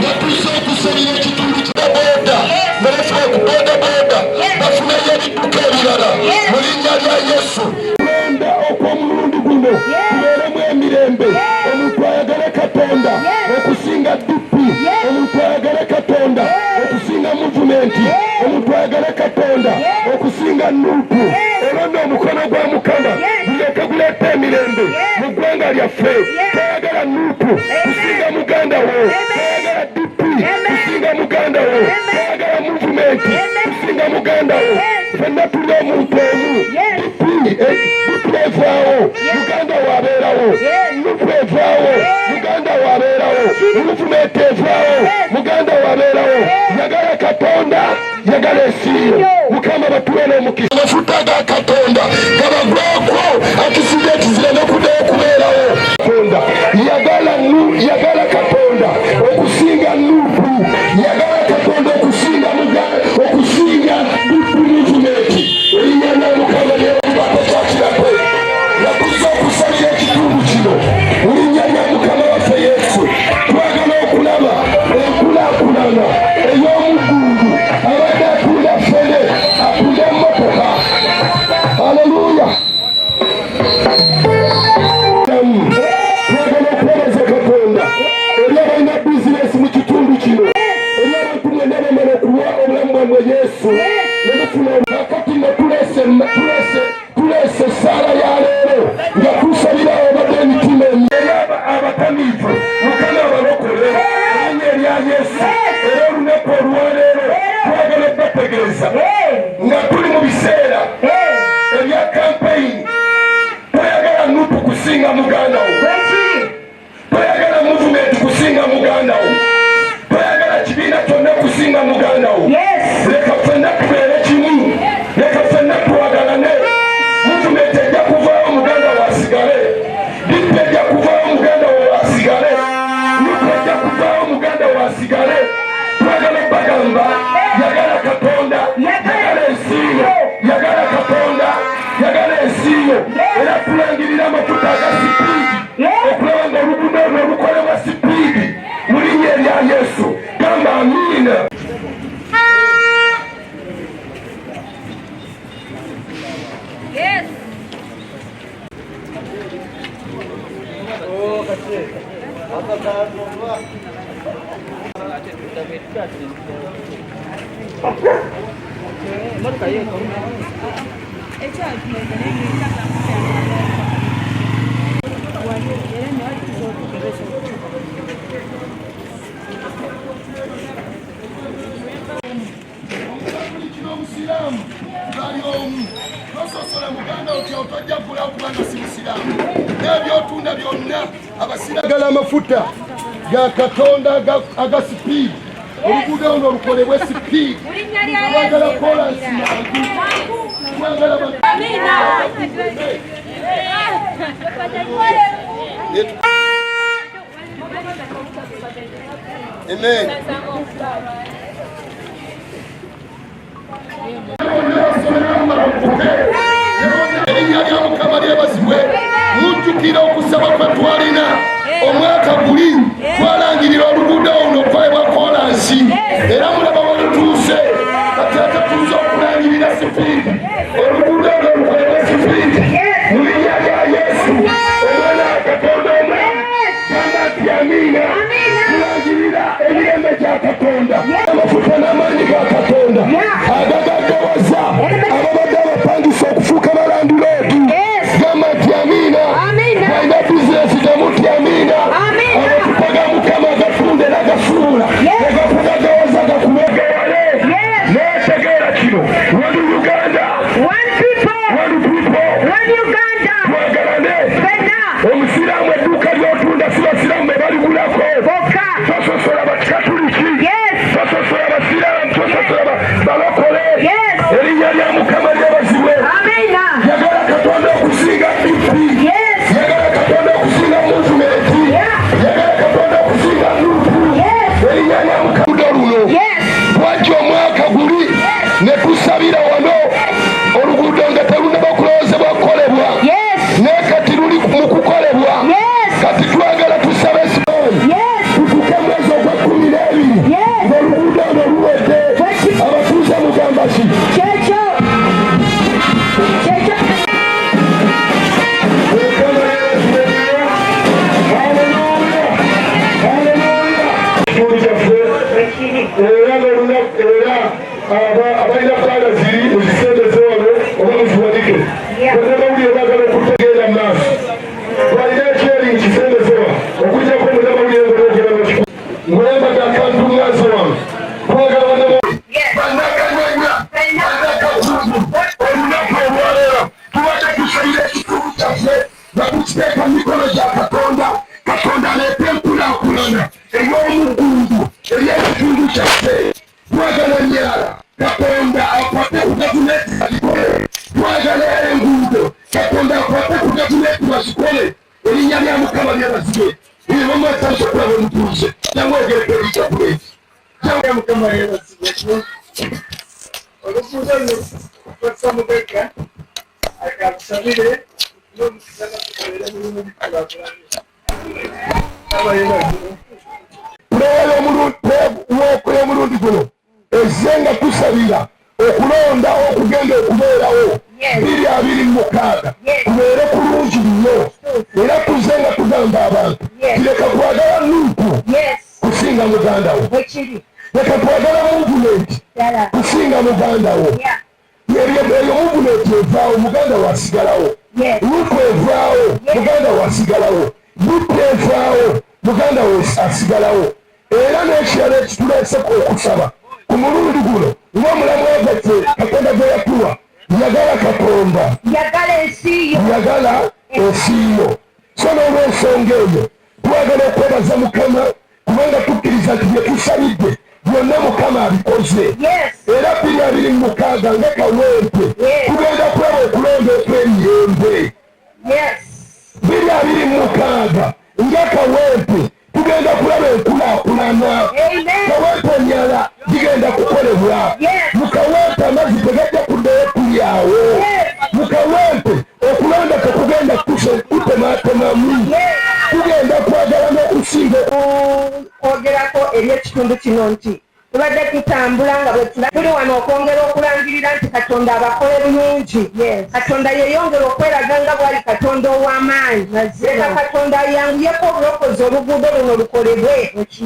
Natuusa okusabira ekitundu kya boda network boda bafuna ebidduka ebirala mu linnya lya Yesu. Kulonda okw'omulundi guno kubeeremu emirembe. Omuntu ayagale Katonda okusinga DP, omuntu ayagale Katonda okusinga muvumenti, omuntu ayagale Katonda okusinga NUP. Olwo nno omukono gwa Mukama guleke guleeta emirembe mu ggwanga lyaffe. Toyagala NUP kusinga muganda wo, toyagala DP kusinga muganda wo, toyagala muvumenti kusinga muganda wo. Ffenna tuli omuntu omu. DP evaawo, muganda wo abeerawo. NUP evaawo, muganda wo abeerawo. Muvumenti evaawo, muganda wo abeerawo. Yagala Katonda, yagala ensi yo. Mukama batuwe n'omukisa. Amafuta ga Katonda gabagwako akisige ekizira n'okuddayo kubeerawo. Yagala Katonda okusinga NUP, yagala Katonda okusinga DP muvumenti. Erinnya lya Mukama lyebako twakirako. Yakuza okusalira ekitundu kino mu linnya lya Mukama waffe Yesu. Twagala okulaba enkulaakulana ey'omugundu abadde atunda ffene, atunda emmotoka. Haleluya. Twagala okuweereza Katonda eri abalina bizinesi mu kitundu kino, eri abantu mwenna bamala okuwa obulamu bwammwe Yesu ne mufuna kakati ne tuleese essaala ya leero nga tusabira abadde emitima eri abatamiivu. Mukama abalokole erinnya erya Yesu. Era olunaku olwaleero twagala okubategeeza nga tuli mu biseera ebya kampeyini. Toyagala NUP kusinga muganda wo, toyagala muvumenti kusinga muganda wo, toyagala kibiina kyonna kusinga muganda wo. Leka ffenna tubeere kimu, leka ffenna twagalane. Muvumenti ejja kuvaawo muganda wo asigale, DP ejja kuvaawo muganda wo asigale, NUP ejja kuvaawo muganda wo asigale. Twagala bagamba yagala Katonda, yagala ensi yo, yagala Katonda, yagala ensi yo. Era tulangirira amafuta aga sipiidi okulaba nga oluguudo olwo lukolebwa sipiidi mu linnya erya Yesu. Gamba amiina. Omusiraamu bali omu nososola muganda otya otojja gula okubanga si musiraamu. N'ebyotunda byonna abasiragala amafuta ga Katonda aga sipiidi. Oluguudo luno lukolebwe sipiidi. Twagala kolansi mangu, twagala Amen. Erinnya lya Mukama lyebazibwe. Mujjukira okusaba kwe twalina omwaka guli, twalangirira oluguudo luno okwalebwa kolansi. Era mulaba walutuuse, kati ate tuze okulangirira sipiidi. Oluguudo luno lukolebwe sipiidi mu linnya lya Yesu. Omwana wa Katonda omulamu gamba nti amiina. Tulangirira emirembe gya Katonda, amafuta n'amaanyi ga Katonda agagaggawaza ababadde abapangisa okufuuka balandiroodi. Gamba nti amiina. Balina bizinesi gamuti amiina. Amafuta ga Mukama gatunda era gasuula, egakugaggawaza gakumegewale. Neetegeera kino, wali Uganda, twagalane. Omusiraamu edduuka ly'otunda si basiraamu be baligulako. Tososola bakatuliki, tososola basiraamu, tososola baloko. abalina faaga ziri muzisendeze wano oba muziwanike banamawulire baagala okutegeera mu maaso balina ekyeri nkisendezewa okujjako munamawulire ngologera mukiku ngolembaga akantu mwazo wano twagala banamawulire bannakanyanya bannakakungu olunaku olwaleero tubadde tusabira ekitundu kyaffe nga tukiteeka mu mikono gya katonda katonda aleete enkulaakulana ey'omugundu eri ekitundu kyaffe twagala nyala katonda akwate ku gavumenti bazikole twagala enguudo katonda akwate ku gavumenti bazikole erinnya lya mukama lyabazige ebamwasanso okulaba omutuuze nangwa ogereko ebijaguleti jange mukama yabazige oluguudo lno kwasa mugega akakusabire n'omusana tukolere mulimu bikulaakulanye abayebazige pureya omulundi guno ezenga tusabira okulonda okugenda okubeerawo 2026 kubeere kulungi nnyo era tuzenga tugamba abantu kireka twagala Nuupu kusinga mugandawo leka twagala muvumenti kusinga mugandawo eyo muvumenti evaawo muganda wasigalawo Nuupu evaawo muganda wasigalawo Nuupu evaawo muganda asigalawo era n'ekirala ekituleeseko okusaba ku mulundi guno ng'omulamu wagaffe katonda gwe yatuwa yagala katonda yagala ensiiyo so n'olw'ensonga eyo twagala okwebaza mukama kubanga tukkiriza nti bye tusabidde byonna mukama abikoze era 2026 nga kawempe tugenda kulaba okulonda okw'emirembe 2026 nga kawempe tugenda kulaba enkulaakulana kawempe nyala gigenda kukolebwa mukawempe amazzi tegajja kuddayo kulyawo mukawempe okulonda tekugenda kutematemamu tugenda kwagala n'okusinga ogerako eby'ekitundu kino nti tubadde tutambula nga bwe tuli wano okwongera okulangirira nti katonda abakole bulungi katonda yeyongera okweraga nga bwali katonda ow'amaanyi leka katonda ayanguyeko obulokozi oluguudo luno lukolebwe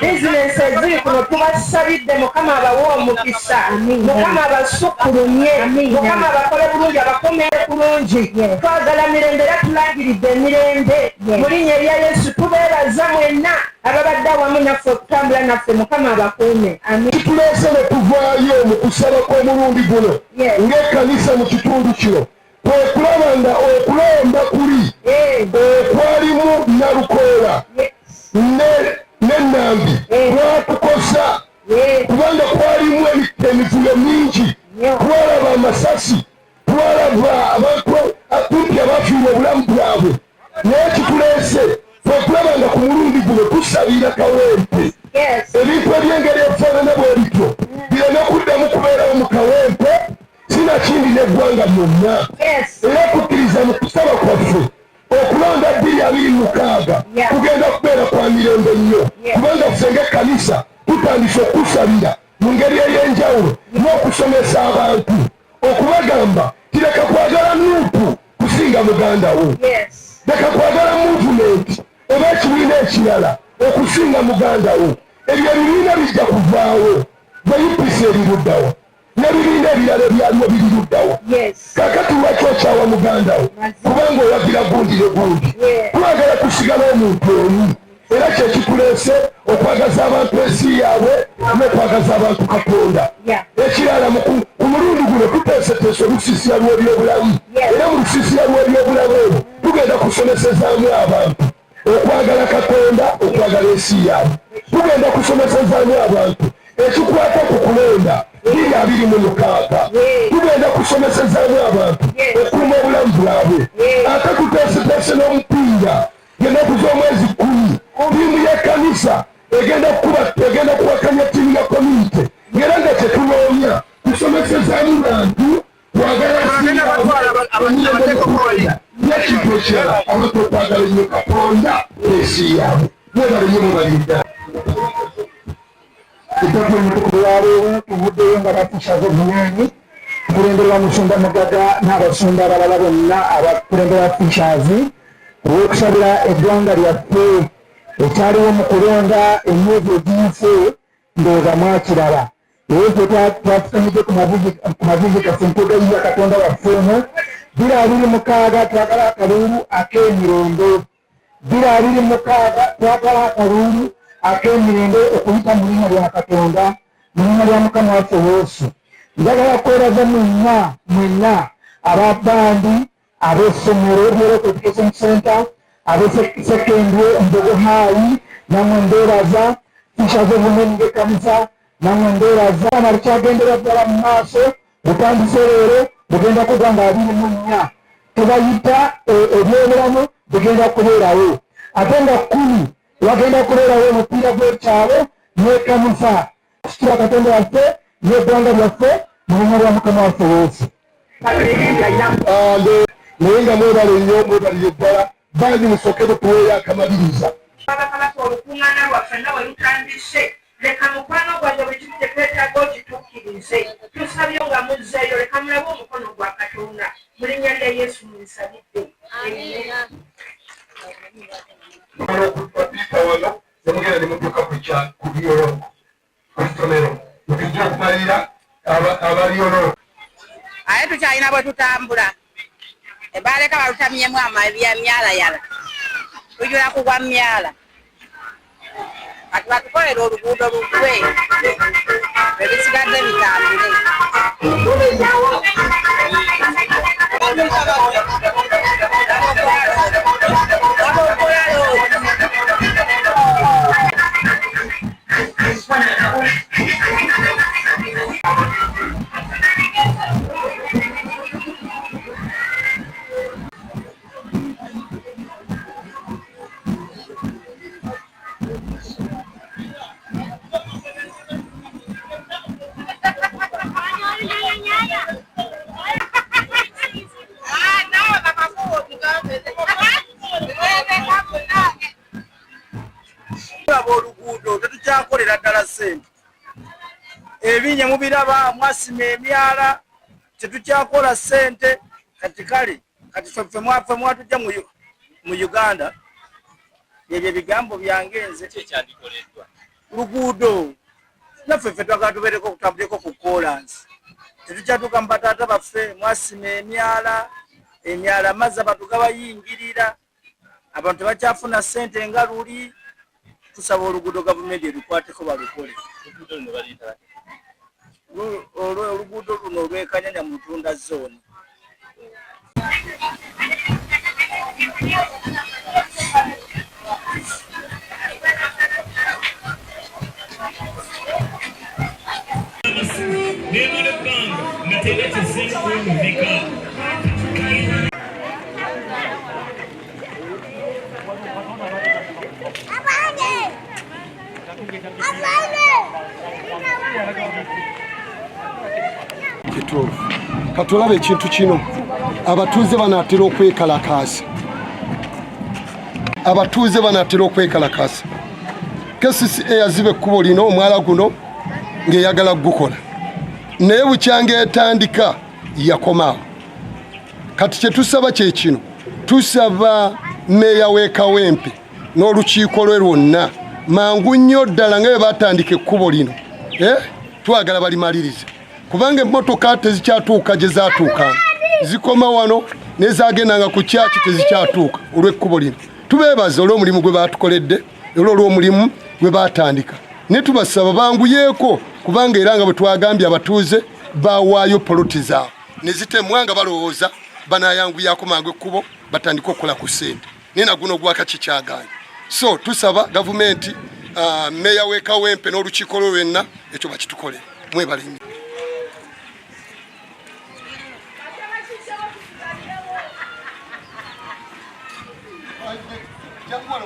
bizinensi eziri kuno tubasabidde mukama abawe omukisa mukama abasukkulumye mukama abakole bulungi abakomere bulungi twagala mirembe era tulangiridde emirembe mu linnya erya Yesu tubeeraza mwenna ababadde awamu naffe okutambula naffe mukama abakuume kituleese ne tuvaayo mu kusaba kw'omulundi guno ng'ekkanisa mu kitundu kino kwekulaba nga okulonda kuli okwalimu Nalukoola n'Ennambi kwatukosa kubanga kwalimu emivuyo mingi twalaba amasasi twalaba abantu kumpi abafiirwa obulamu bwabwe naye kituleese kwekulaba nga ku mulundi guno tusabira kawempe ebintu ebyengeri ebifaanana bwe bityo bireme kuddamu kubeerawo mu kawempe sinakindi n'eggwanga lyonna era tukkiriza mu kusaba kwaffe okulonda 2026 kugenda kubeera kwa mirembe nnyo kubanga ffe ng'ekkanisa tutandise okusabira mu ngeri ey'enjawulo n'okusomesa abantu okubagamba kireka kwagala Nuupu kusinga mugandawo leka kwagala muvumenti oba ekibiina ekirala okusinga mugandawo ebyo ebibiina bijja kuvaawo bayipisa eriruddawo n'ebibiina ebirala ebyaliwo biriruddawo kakati lwaki okyawa mugandawo kubanga owagira gundi ne gundi twagala kusigala omuntu omu era kyekituleese okwagaza abantu ensi yaabwe n'okwagaza abantu katonda ekirala ku mulundi guno tuteeseteese olusiisira lw'ebyobulamu era mu lusiisira lw'ebyobulamu ebyo tugenda kusomesezaamu abantu okwagala katonda okwagala ensi yaabwe tugenda kusomesezaamu abantu ekikwata ku kulonda 2026 tugenda kusomesezaamu abantu okuuma obulamu bwabwe ate tuteeseteese n'omupiira ng'ennaku z'omwezi 10 ttiimu y'ekkanisa egenda kuwakanya ttiimu ya komyunite ng'era nga kyetunoonya tusomesezaamu bantu twagala n'ekintu ekirala abantu okwagala ennyo katonda ensi yaabwe mwebale nnyo mubalidda Kitoko mutukuvu waleero tuvuddeyo nga batusaze obunyonyi tukulemberwa Musumba Mugaga n'abasumba abalala bonna abakulembera Fishers olw'okusabira eggwanga lyaffe ekyaliwo mu kulonda emyezi egiyise ndowooza mwakirala Ezo twatusanyije ku mazizi kasinkuga ya Katonda waffe bira abiri mukaaga twagala akalulu ak'emirembe. Bira abiri mukaaga twagala akalulu ak'emirembe okuyita mu linnya lya Katonda, mu linnya lya Mukama waffe Yesu. Njagala kweraza mwenna ababbandi, ab'essomero Bulooko Education Center, ab'essekendule Mbogo High, namwe ndeeraza Teachers of Women ng'ekkanisa, namwe ndeeraza na lukyagendera ddala mu maaso. Butandise leero bugenda kuba nga 24 tubayita ebyobulamu bugenda kubeerawo, ate nga 10 wagenda kubeerawo omupiira gw'ekyalo n'ekkanisa. Tukira Katonda waffe n'eggwanga lyaffe mu linnya lya Mukama waffe Yesu. Naye nga mwebale nnyo, mwebalire ddala bangi musooke tuweeyo akamaliriza. Abakalako olukuŋŋaana lwaffe nga bwe lutandise, leka mukwano gwange bwe kimu kyetwetaaga okituukirize. Tusabye nga muzzeeyo, leka mulabe omukono gwa Katonda. Mu linnya lya Yesu munsabidde. Okupita wano nemugenda ne mutuuka ku byolongo ku ssomero mutujja okumalira abalyolongo. Aye tukyalina bwe tutambula, baleka balutamyemu myala tujula kugwa myala. Kati batukolera oluguudo lugwe ebisigadde bitambule. Oluguudo tetukyakolera ddala ssente, ebinnya mubiraba, mwasima emyala, tetukyakola ssente. Kati kale kati ffe mwatujja mu Uganda, ebyo ebigambo byange nze kyandikoleddwa luguudo naffe ffe twagala tubeereko okutambuleko ku kolansi. Tetukyatuuka mu bataata baffe, mwasima emyala amazzi abantu gabayingirira, abantu tebakyafuna ssente nga luli. Tusaba oluguudo gavumenti erukwateko balukole. Oluguudo luno olwekanyanya mu Mutunda zone. Katulabe ekintu kino, abatuuze banaatera okwekalakaasa. Abatuuze banaatera okwekalakaasa. KCCA yaziba ekkubo lino omwala guno ng'eyagala gukola, naye bukyanga etandika yakomaawo. Kati kye tusaba kye kino, tusaba Meeya w'e Kawempe n'olukiiko lwe lwonna mangu nnyo ddala nga bwe baatandika ekkubo lino, twagala balimalirize, kubanga emmotoka tezikyatuuka gye zaatuuka, zikoma wano n'ezaagendanga ku kyaki tezikyatuuka olw'ekkubo lino. Tubeebaza olw'omulimu gwe baatukoledde, olw'omulimu gwe baatandika, ne tubasaba banguyeeko, kubanga era nga bwe twagambye abatuuze baawaayo poloti zaabwe ne zitemwa nga balowooza banaayanguyako mangu ekkubo batandika okukola ku ssente, naye na guno gwakakikyagaanye. So tusaba gavumenti, Meeya w'e Kawempe n'olukiiko lwe lwenna ekyo bakitukolere. Mwebale nnyo. Jaguar,